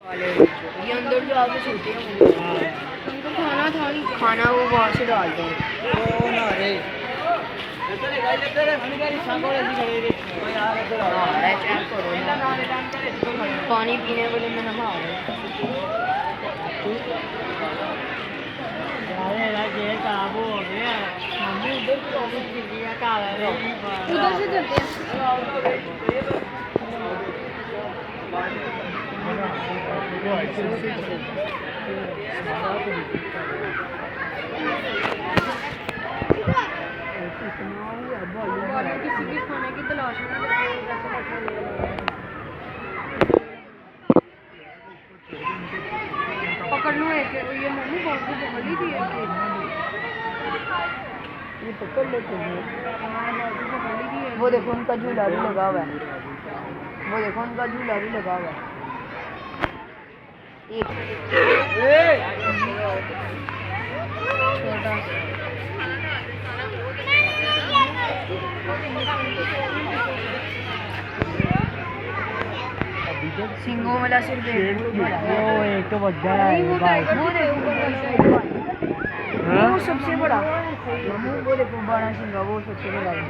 ये अंदर जो आके सोते हैं मुझे उनको खाना था नहीं, खाना वो वहाँ से डालते हैं। पानी पीने वाले में हम आ रहे हैं। उधर से चलते हैं। किसी भी खाने की तलाश में पकड़ लो एक, ये मम्मी बहुत सी पकड़ ली थी ये पकड़ लेते हैं। वो देखो उनका झूला भी लगा हुआ है, वो देखो उनका झूला भी लगा हुआ है। एक छोटा सिंगों वाला सिर्फ एक तो बड़ा है, वो सबसे बड़ा वो देखो बारह सिंगा, वो सबसे बड़ा है।